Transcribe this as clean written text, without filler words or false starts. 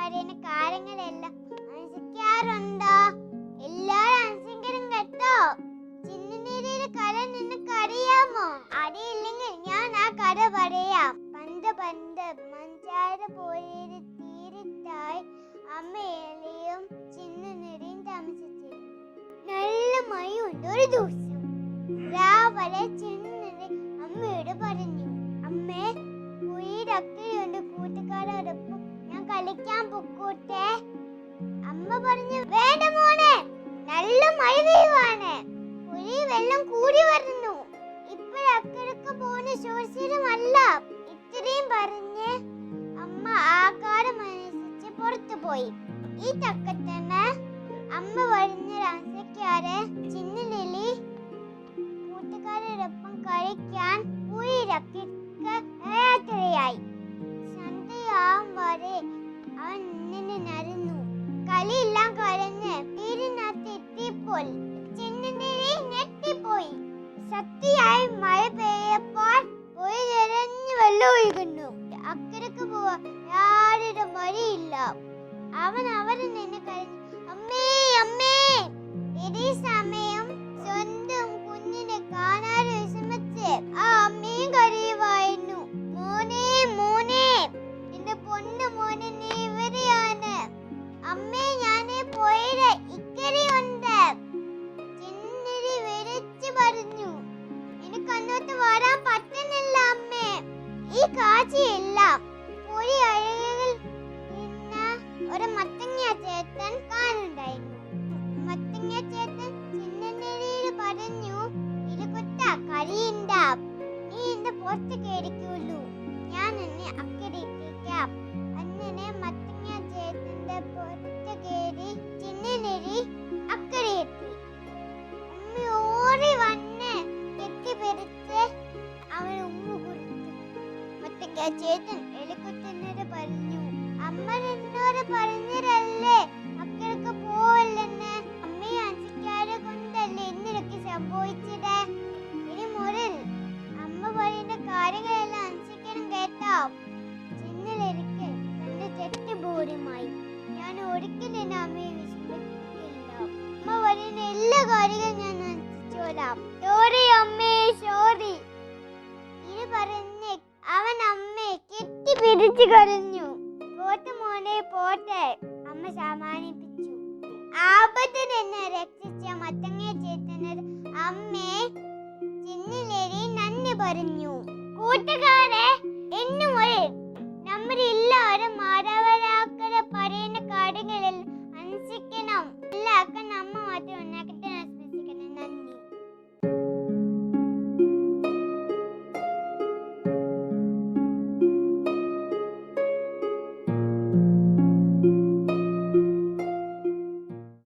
പറയുന്ന കാര്യങ്ങളെല്ലാം അനുസരിക്കാറുണ്ടോ? എല്ലാരും അനുസരിക്കണം കേട്ടോ. ചിന്നനീരിയുടെ കഥ നിനക്കറിയാമോ? അറിയില്ലെങ്കിൽ ഞാൻ ആ കഥ പറയാം. പണ്ട് മഞ്ചാര പോലെ തീരത്തായി അമ്മയും ചിന്നനീരിയും താമസിച്ചിരുന്നു. നല്ല മഴയുണ്ട്. ഒരു ദിവസം രാവിലെ ചിന്നനീരി അമ്മയോട് പറഞ്ഞു, അമ്മേ, പുഴയിലക്കരയുണ്ട്, കൂട്ടുകാരോടൊപ്പം ഞാൻ കളിക്കാൻ പൊക്കോട്ടെ. അമ്മ പറഞ്ഞു, വേണ്ട മോനെ, നല്ല മഴ പെയ്യുവാണ്, പുഴയിൽ വെള്ളം കൂടി വരുന്നു, ഇപ്പോഴക്കരക്ക് പോകുന്ന സുരക്ഷിതമല്ല. ഇത്രയും പറഞ്ഞ് അമ്മ ആകാരമനുസരിച്ച് പുറത്തു പോയി. ഈ തക്കത്തന്നെ അമ്മ പറഞ്ഞൊരനുസരിക്കാതെ ചിന്നലിലി കൂട്ടുകാരോടൊപ്പം കളിക്കാൻ യാത്രയായി. സന്ധ്യയാവും വരെ അവൻ ഇങ്ങനെ നടന്നു. കളിയെല്ലാം കഴിഞ്ഞ് വീടിനകത്ത് എത്തിയപ്പോൾ ചിന്നലിലി ഞെട്ടിപ്പോയി. ശക്തിയായി മഴ പെയ്യപ്പോൾ പുഴ നിറഞ്ഞു വെള്ളം ഒഴുകുന്നു. അക്കരക്ക് പോവാൻ യാതൊരു വഴിയില്ല. അവൻ അവിടെ നിന്ന് കരഞ്ഞു, അമ്മേ അമ്മേ. ഇതേ സമയം സ്വന്തം കുഞ്ഞിനെ കാണാതെ വിഷമിച്ച് ആ അമ്മയും കരയുമായിരുന്നു. മോനെ മോനെ, എന്റെ പൊന്നു മോനെ, നീ ഇവിടെയാണ്. അമ്മേ, ഞാനേ പോയത് ഇക്കരയുണ്ട്. ചിന്നരി വിളിച്ചു പറഞ്ഞു, എനിക്ക് അങ്ങോട്ട് വരാൻ പറ്റുന്നില്ല അമ്മേ. ഈ കാഴ്ചയെല്ലാം പുഴ അഴകിൽ നിന്ന ഒരു മത്തങ്ങ ചേട്ടൻ കാണുണ്ടായിരുന്നു. മത്തങ്ങ ചേട്ടൻ ചിന്നരിയോട് പറഞ്ഞു, ഇരുകൊട്ട കരിയുണ്ട, നീ എന്റെ പുറത്ത് കയറിക്കുള്ളൂ, ഞാൻ എന്നെ അക്കരെ എത്തിക്കാം. അങ്ങനെ മത്തങ്ങ ചേട്ടന്റെ പുറത്ത് കയറി ചിന്നരി അക്കരെ എത്തി. അമ്മ ഓടി വന്ന് കെട്ടിപ്പിടിച്ച് അവൻ ഉമ്മ കൊടുത്തു. മത്തങ്ങ ചേട്ടൻ എലിക്കുട്ടനോട് പറഞ്ഞു, അമ്മ എന്നോട് പറഞ്ഞതല്ലേ അക്കരക്ക് പോവല്ലെന്ന്. അമ്മയെ അനുസരിക്കാതെ കൊണ്ടല്ലേ എന്നൊക്കെ സംഭവിച്ചത്. ഇനി മുതൽ അമ്മ പറയുന്ന കാര്യങ്ങളെല്ലാം അനുസരിക്കണം കേട്ടോ. ചിന്നലിക്ക് തന്റെ തെറ്റ് ബോധ്യമായി. ഞാൻ ഒരിക്കലും അമ്മയെ വിശ്വസിക്കില്ല. അമ്മ പറയുന്ന എല്ലാ കാര്യങ്ങളും ഞാൻ അനുസരിച്ചോളാം. സോറി അമ്മേ, സോറി. ഇത് പറഞ്ഞ് അവൻ അമ്മയെ കെട്ടിപ്പിടിച്ചു കരഞ്ഞു. പോട്ടെ മോനെ, പോട്ടെ, അമ്മ സമാധാനിപ്പിച്ചു. ആപത്തിൽ നിന്ന് രക്ഷിച്ച മത്തങ്ങ ചേട്ടനോട് അമ്മേ ചിന്നലേരി നന്ദി പറഞ്ഞു. കൂട്ടുകാരെ, എന്നു മുതൽ